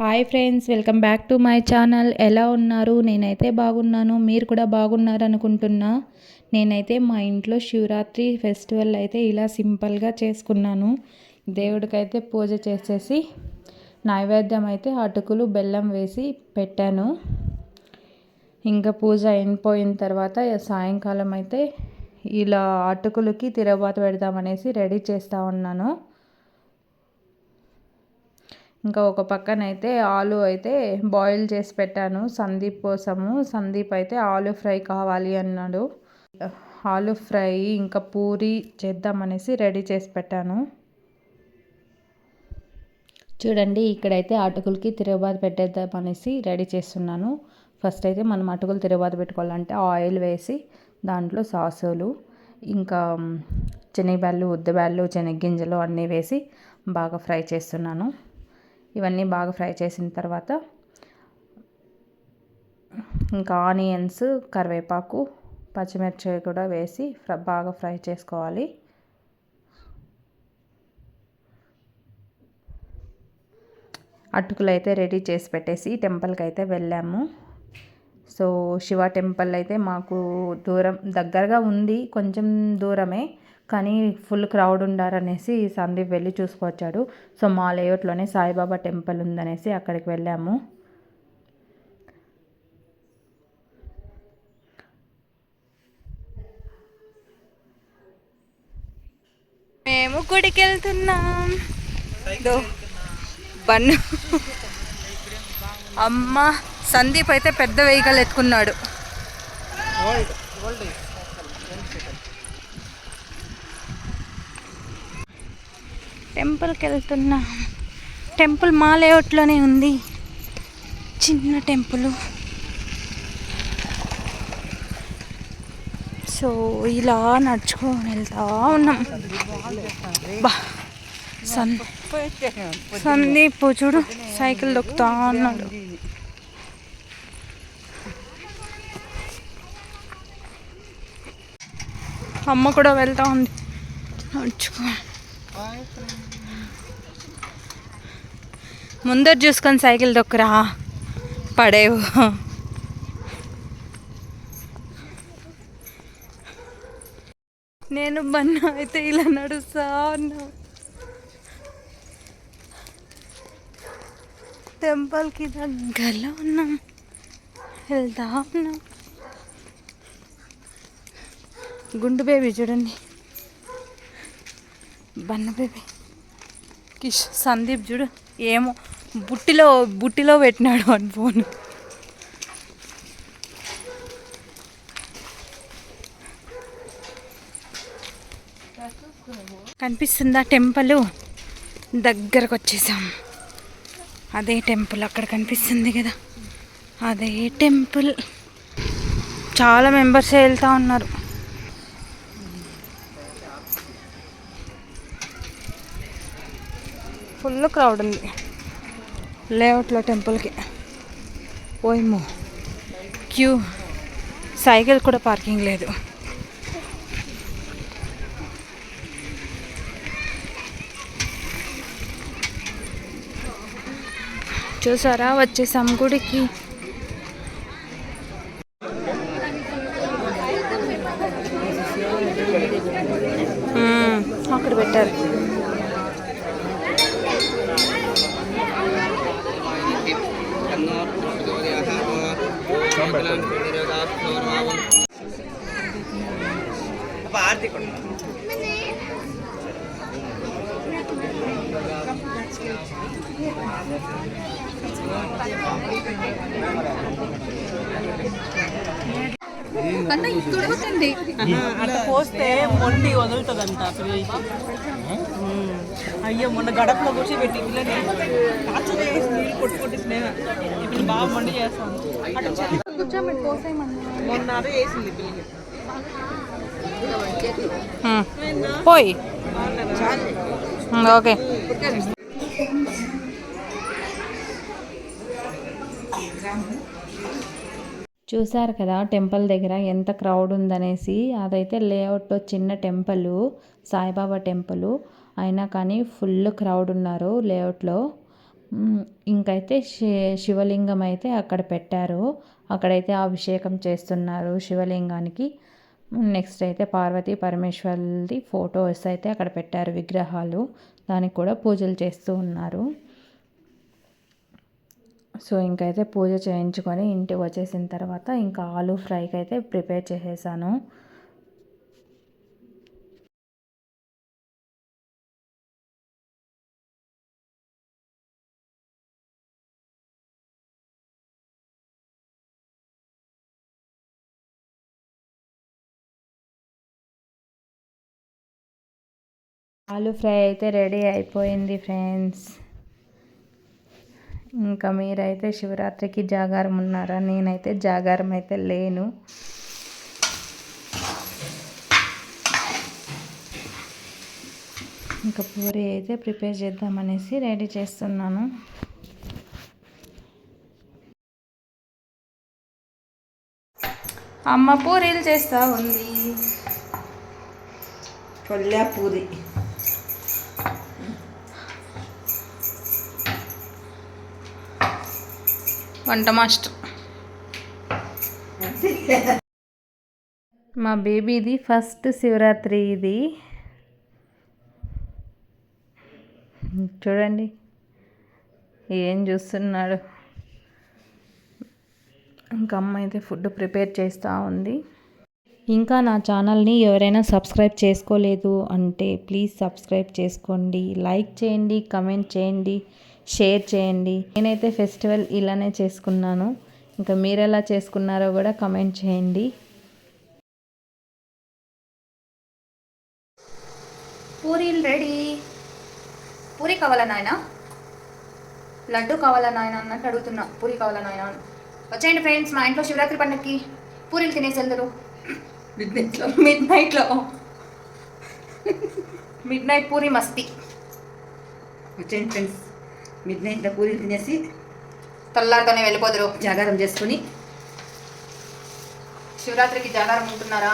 Hi friends, welcome back to my channel. ఎలా ఉన్నారు? నేనైతే బాగున్నాను. మీరు కూడా బాగున్నారు అనుకుంటున్నా. నేనైతే మా ఇంట్లో శివరాత్రి ఫెస్టివల్ అయితే ఇలా సింపుల్గా చేసుకున్నాను. దేవుడికైతే పూజ చేసేసి నైవేద్యం అయితే అటుకులు బెల్లం వేసి పెట్టాను. ఇంకా పూజ అయిపోయిన తర్వాత సాయంకాలం అయితే ఇలా అటుకులకి తిరగబాతు పెడదామనేసి రెడీ చేస్తూ ఉన్నాను. ఇంకా ఒక పక్కన అయితే ఆలు అయితే బాయిల్ చేసి పెట్టాను సందీప్ కోసము. సందీప్ అయితే ఆలు ఫ్రై కావాలి అన్నాడు. ఆలు ఫ్రై ఇంకా పూరి చేద్దామనేసి రెడీ చేసి పెట్టాను. చూడండి, ఇక్కడైతే అటుకులకి తిరగబాతు పెట్టేద్దామనేసి రెడీ చేస్తున్నాను. ఫస్ట్ అయితే మనం అటుకులు తిరగబాతు పెట్టుకోవాలంటే ఆయిల్ వేసి దాంట్లో సాసులు ఇంకా శనగబ్యాళ్ళు, ఉద్దబ్యాళ్ళు, శనగగింజలు అన్నీ వేసి బాగా ఫ్రై చేస్తున్నాను. ఇవన్నీ బాగా ఫ్రై చేసిన తర్వాత ఇంకా ఆనియన్స్, కరివేపాకు, పచ్చిమిర్చి కూడా వేసి బాగా ఫ్రై చేసుకోవాలి. అటుకులు అయితే రెడీ చేసి పెట్టేసి టెంపుల్కి అయితే వెళ్ళాము. సో శివ టెంపుల్ అయితే మాకు దగ్గరగా ఉంది, కొంచెం దూరమే, కానీ ఫుల్ క్రౌడ్ ఉండారనేసి సందీప్ వెళ్ళి చూసుకొచ్చాడు. సో మా లేఅవుట్లోనే సాయిబాబా టెంపుల్ ఉందనేసి అక్కడికి వెళ్ళాము. మేము గుడికి వెళ్తున్నాం. బన్ను అమ్మ సందీప్ అయితే పెద్ద వెహికల్ ఎత్తుకున్నాడు. టెంపుల్కి వెళ్తున్నా. టెంపుల్ మా లేఅవుట్లోనే ఉంది, చిన్న టెంపుల్. సో ఇలా నడుచుకొని వెళ్తా ఉన్నాం. బా సందీప్ చూడు సైకిల్ దొక్కుతా ఉన్నాడు. అమ్మ కూడా వెళ్తా ఉంది నడుచుకో. ముందర చూసుకొని సైకిల్ దొక్కురా, పడేవు. నేను బన్న అయితే ఇలా నడుస్తా ఉన్నా. టెంపుల్కి దగ్గరలో ఉన్నాం, వెళ్తా ఉన్నాం. గుండు బేబీ చూడండి, బన్న బేబీ. సందీప్ చూడు ఏమో బుట్టిలో పెట్టినాడు అని ఫోన్. కనిపిస్తుందా టెంపుల్? దగ్గరకు వచ్చేసాం. అదే టెంపుల్ అక్కడ కనిపిస్తుంది కదా, అదే టెంపుల్. చాలా మెంబర్స్ వెళ్తూ ఉన్నారు. ఫుల్ క్రౌడ్ ఉంది లేఅవుట్లో టెంపుల్కి. ఓయమ్మో క్యూ, సైకిల్ కూడా పార్కింగ్ లేదు. చూసారా, వచ్చేసాం గుడికి. అక్కడ పెట్టారు. అట్లా పోస్తే మొండి వదులుతుందంట పిల్లలకి. అయ్యో మొన్న గడపలో కూర్చోబెట్టి పిల్లని నీళ్ళు కొట్టి స్నేహ ఇప్పుడు బాగా మొండి చేస్తాను. మొన్న అదే వేసింది పిల్లకి. పోయి ఓకే. చూసారు కదా టెంపుల్ దగ్గర ఎంత క్రౌడ్ ఉందనేసి. అదైతే లేఅవుట్లో చిన్న టెంపుల్, సాయిబాబా టెంపుల్ అయినా కానీ ఫుల్ క్రౌడ్ ఉన్నారు లేఅవుట్లో. ఇంకైతే శివలింగం అయితే అక్కడ పెట్టారు. అక్కడైతే అభిషేకం చేస్తున్నారు శివలింగానికి. నెక్స్ట్ అయితే పార్వతీ పరమేశ్వరుది ఫొటోస్ అయితే అక్కడ పెట్టారు, విగ్రహాలు. దానికి కూడా పూజలు చేస్తూ ఉన్నారు. సో ఇంకైతే పూజ చేయించుకొని ఇంటికి వచ్చేసిన తర్వాత ఇంకా ఆలూ ఫ్రైకి అయితే ప్రిపేర్ చేసేసాను. ఆలూ ఫ్రై అయితే రెడీ అయిపోయింది ఫ్రెండ్స్. ఇంకా మీరైతే శివరాత్రికి జాగారం ఉన్నారా? నేనైతే జాగారం అయితే లేను. ఇంకా పూరి అయితే ప్రిపేర్ చేద్దామనేసి రెడీ చేస్తున్నాను. అమ్మ పూరీలు చేస్తూ ఉంది. కొల్లాపూరి వంట మాస్టర్. మా బేబీది ఫస్ట్ శివరాత్రి ఇది. చూడండి ఏం చూస్తున్నాడు. ఇంకా అమ్మ అయితే ఫుడ్ ప్రిపేర్ చేస్తూ ఉంది. ఇంకా నా ఛానల్ని ఎవరైనా సబ్స్క్రైబ్ చేసుకోలేదు అంటే ప్లీజ్ సబ్స్క్రైబ్ చేసుకోండి, లైక్ చేయండి, కమెంట్ చేయండి, షేర్ చేయండి. నేనైతే ఫెస్టివల్ ఇలానే చేసుకున్నాను. ఇంకా మీరు ఎలా చేసుకున్నారో కూడా కమెంట్ చేయండి. పూరీలు రెడీ. పూరి కావాలా నాయన, లడ్డు కావాలా నాయన అన్నట్టు అడుగుతున్నా. పూరి కావాలా నాయన. వచ్చేయండి ఫ్రెండ్స్, మా ఇంట్లో శివరాత్రి పండుగకి పూరీలు తినేసి వెళ్తారు. మిడ్ నైట్ పూరి మస్తీ. వచ్చేయండి ఫ్రెండ్స్, మిడ్ నైట్లో పూరీలు తినేసి తెల్లారితోనే వెళ్ళిపోదురు. జాగారం చేసుకుని. శివరాత్రికి జాగారం ఉంటున్నారా?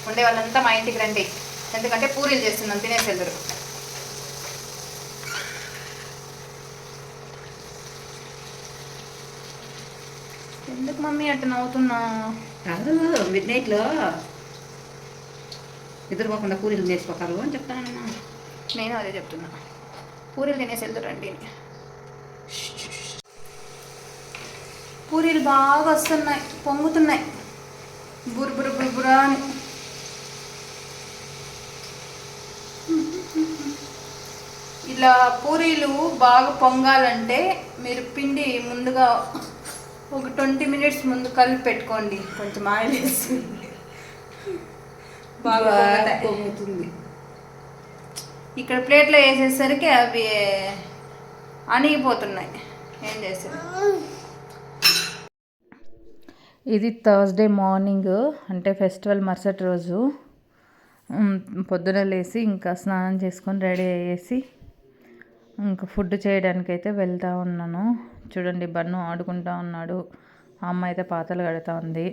ఉండే వాళ్ళంతా మా ఇంటికి రండి, ఎందుకంటే పూరీలు చేస్తున్నాం, తినేసి వెళ్తారు. ఎందుకు మమ్మీ అట్లా నవ్వుతున్నా? కాదు, మిడ్ నైట్లో నిద్రపోకుండా పూరీలు నేర్చుకోతారు అని చెప్తాను. నేను అదే చెప్తున్నా, పూరీలు తినేసి వెళ్తారండి. పూరీలు బాగా వస్తున్నాయి, పొంగుతున్నాయి బుర్బుర బుర్బురా అని. ఇలా పూరీలు బాగా పొంగాలంటే మీరు పిండి ముందుగా ఒక 20 minutes ముందు కలిపి పెట్టుకోండి, కొంచెం ఆయిల్ వేసి. బాగా పొంగుతుంది. ఇక్కడ ప్లేట్లో వేసేసరికి అవి అణిగిపోతున్నాయి. ఏం చేస్తారు? ఇది థర్స్డే మార్నింగ్, అంటే ఫెస్టివల్ మరుసటి రోజు. పొద్దున లేసి ఇంకా స్నానం చేసుకొని రెడీ అయ్యేసి ఇంకా ఫుడ్ చేయడానికైతే వెళ్తూ ఉన్నాను. చూడండి బన్ను ఆడుకుంటూ ఉన్నాడు, అమ్మ అయితే పాతలు కడుతూ ఉంది.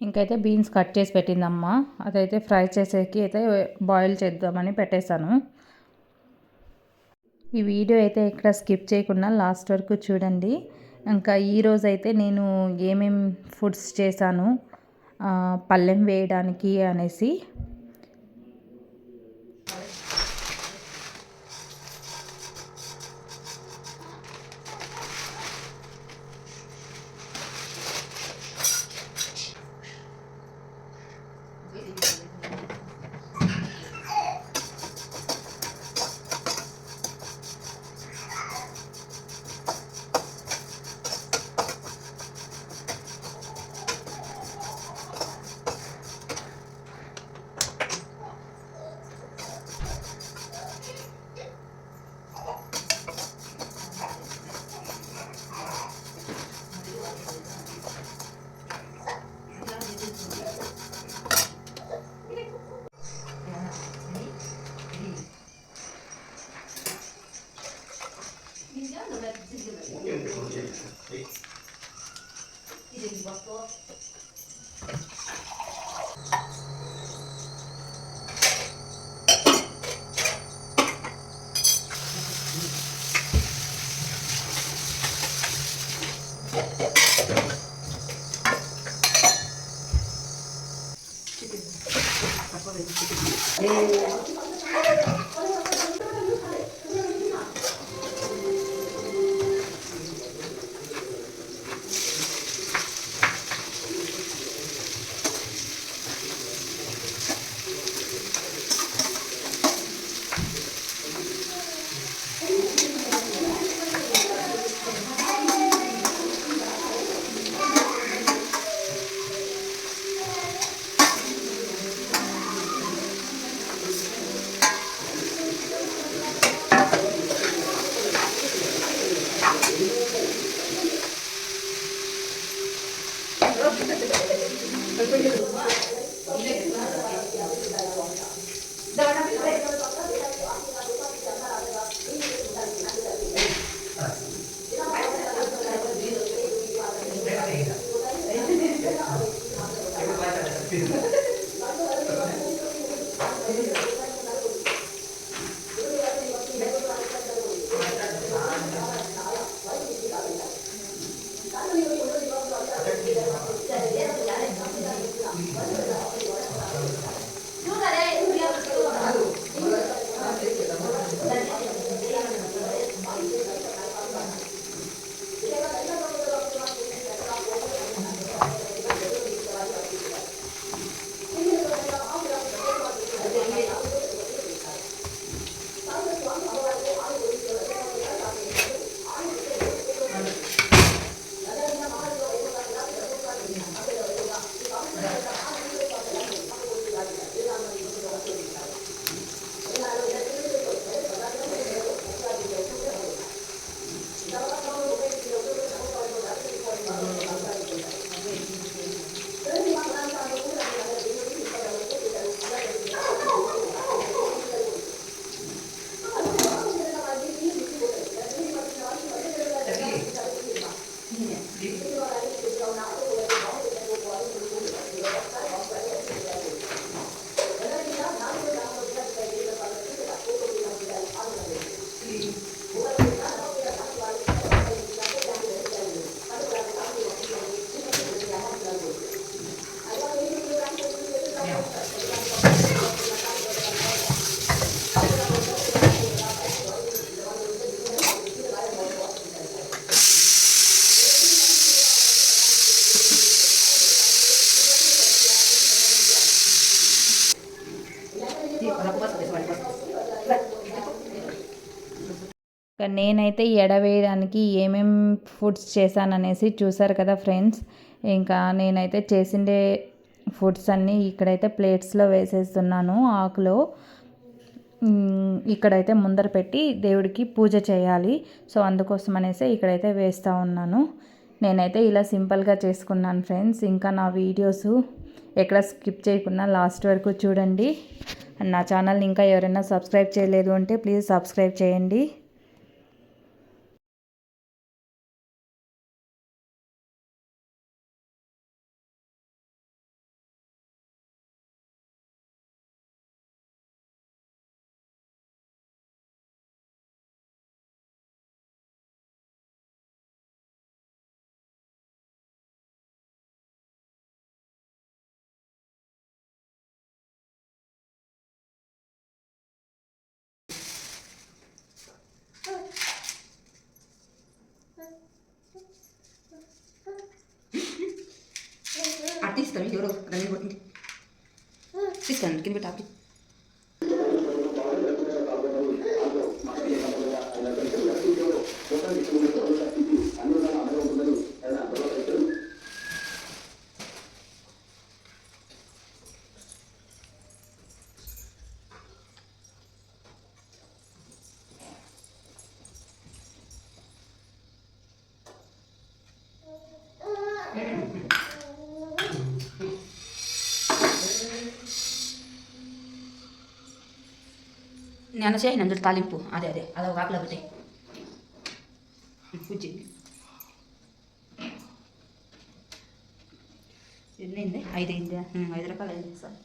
ఇంకైతే బీన్స్ కట్ చేసి పెట్టిందమ్మ, అదైతే ఫ్రై చేసేకి అయితే బాయిల్ చేద్దామని పెట్టేశాను. ఈ వీడియో అయితే ఇక్కడ స్కిప్ చేయకుండా లాస్ట్ వరకు చూడండి. ఇంకా ఈరోజు అయితే నేను ఏమేమి ఫుడ్స్ చేశాను పళ్ళెం వేయడానికి అనేసి. నేనైతే ఎడవేయడానికి ఏమేం ఫుడ్స్ చేశాననేసి చూసారు కదా ఫ్రెండ్స్. ఇంకా నేనైతే చేసిండే ఫుడ్స్ అన్నీ ఇక్కడైతే ప్లేట్స్లో వేసేస్తున్నాను ఆకులో. ఇక్కడైతే ముందర పెట్టి దేవుడికి పూజ చేయాలి. సో అందుకోసం అనేసి ఇక్కడైతే వేస్తూ ఉన్నాను. నేనైతే ఇలా సింపుల్గా చేసుకున్నాను ఫ్రెండ్స్. ఇంకా నా వీడియోస్ ఎక్కడ స్కిప్ చేయకుండా లాస్ట్ వరకు చూడండి. నా ఛానల్ని ఇంకా ఎవరైనా సబ్స్క్రైబ్ చేయలేదు అంటే ప్లీజ్ సబ్స్క్రైబ్ చేయండి. Artista, mi lloro, తీసుకురండి కింద పెట్టి నేను చేయి నందుడు తాలింపు అదే ఒక ఆకులో ఒకటి పూజ ఎన్నైంది 5 అయిందా 5 రకాలు అయింది సార్.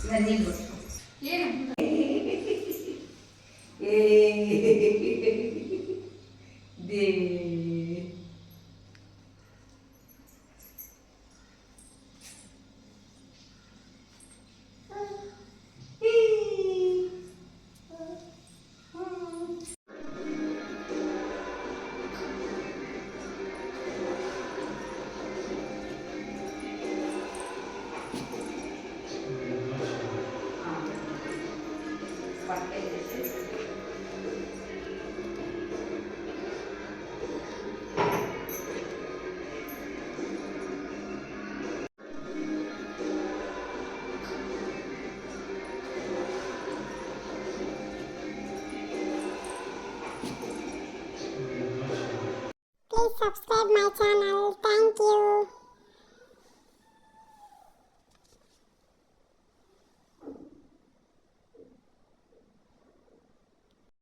ఇంకా నీళ్ళు Please subscribe my channel. Thank you.